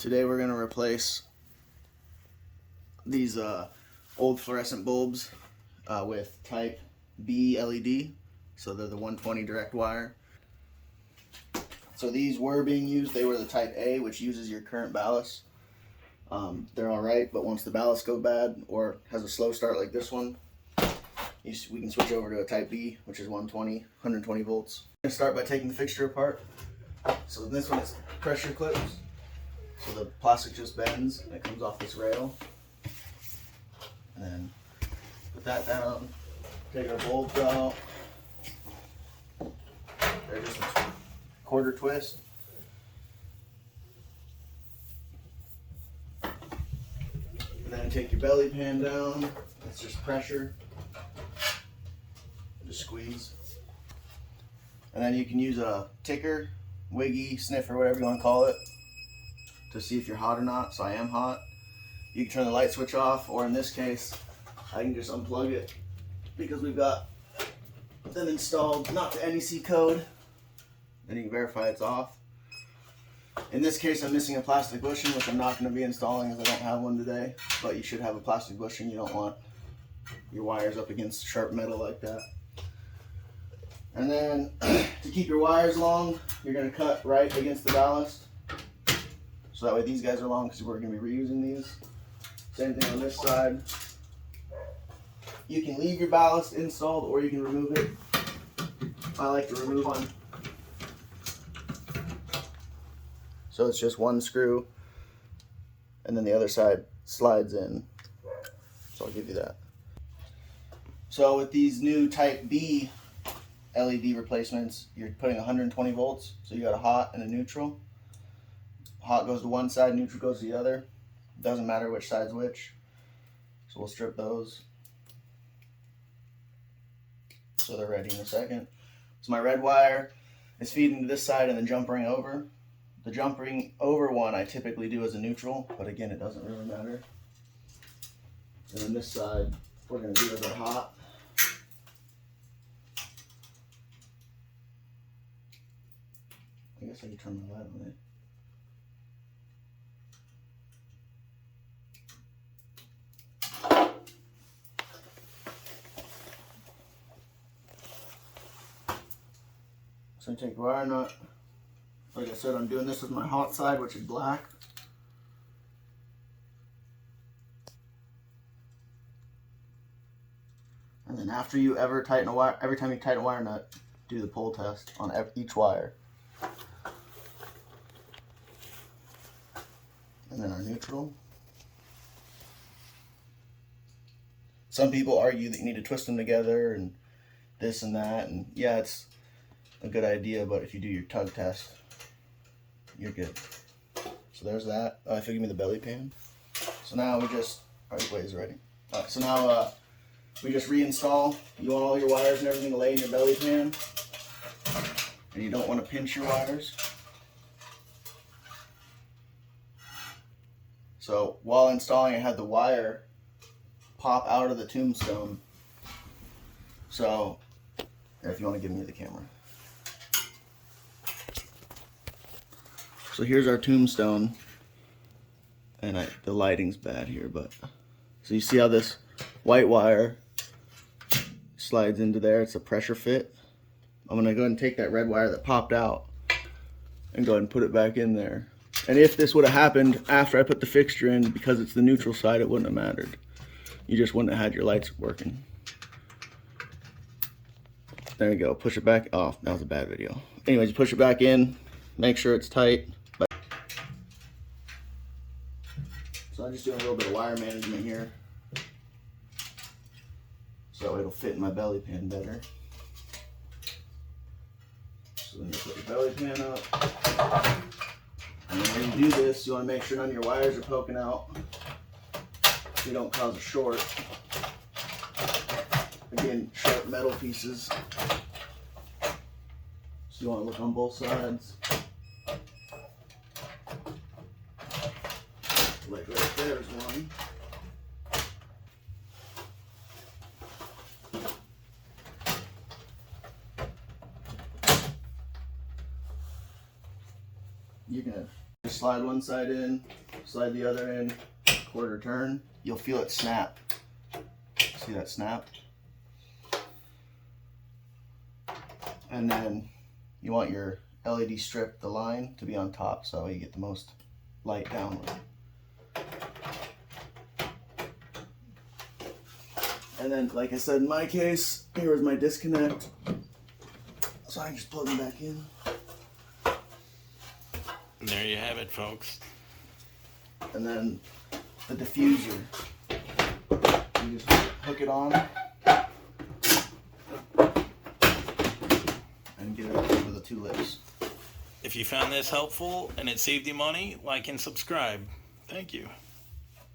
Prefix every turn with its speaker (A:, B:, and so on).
A: Today we're going to replace these old fluorescent bulbs with type B LED. So they're the 120 direct wire. So these were being used, they were the type A, which uses your current ballast. They're alright, but once the ballast go bad or has a slow start like this one, we can switch over to a type B, which is 120 volts. I'm going to start by taking the fixture apart. So this one is pressure clips. So the plastic just bends and it comes off this rail. And then put that down, take our bulbs out. They're just a quarter twist. And then take your belly pan down. It's just pressure. Just squeeze. And then you can use a ticker, wiggy, sniffer, whatever you want to call it, to see if you're hot or not. So I am hot. You can turn the light switch off, or in this case, I can just unplug it because we've got them installed, not the NEC code. Then you can verify it's off. In this case, I'm missing a plastic bushing, which I'm not going to be installing as I don't have one today, but you should have a plastic bushing. You don't want your wires up against sharp metal like that. And then to keep your wires long, you're going to cut right against the ballast. So that way these guys are long because we're going to be reusing these. Same thing on this side. You can leave your ballast installed or you can remove it. I like to remove one. So it's just one screw and then the other side slides in. So I'll give you that. So with these new type B LED replacements, you're putting 120 volts. So you got a hot and a neutral. Hot goes to one side, neutral goes to the other. Doesn't matter which side's which. So we'll strip those. So they're ready in a second. So my red wire is feeding to this side and then jump ring over. The jump ring over one I typically do as a neutral, but again, it doesn't really matter. And then this side, we're going to do as our hot. I guess I can turn my light on it. So I take the wire nut. Like I said, I'm doing this with my hot side, which is black. And then after you ever tighten a wire, every time you tighten a wire nut, do the pull test on each wire. And then our neutral. Some people argue that you need to twist them together and this and that, and yeah, it's a good idea, but if you do your tug test, you're good. So there's that. If you give me the belly pan. So now we just, alright, wait, is it ready? Alright, so now we just reinstall. You want all your wires and everything to lay in your belly pan, and you don't want to pinch your wires. So while installing, I had the wire pop out of the tombstone. So if you want to give me the camera. So here's our tombstone, and the lighting's bad here, but so you see how this white wire slides into there. It's a pressure fit. I'm gonna go ahead and take that red wire that popped out and go ahead and put it back in there. And if this would have happened after I put the fixture in, because it's the neutral side, it wouldn't have mattered. You just wouldn't have had your lights working. There you go. Push it back. Oh, that was a bad video. Anyways, you push it back in. Make sure it's tight. So I'm just doing a little bit of wire management here, so it'll fit in my belly pan better. So then you put your belly pan up. And when you do this, you want to make sure none of your wires are poking out so you don't cause a short. Again, sharp metal pieces. So you want to look on both sides. Like right there's one. You're gonna slide one side in, slide the other in, quarter turn, you'll feel it snap. See that snap? And then you want your LED strip, the line, to be on top so you get the most light downward. And then, like I said, in my case, here was my disconnect. So I can just plug them back in.
B: And there you have it, folks.
A: And then the diffuser. You just hook it on and get it over the 2 lips.
B: If you found this helpful and it saved you money, like and subscribe. Thank you.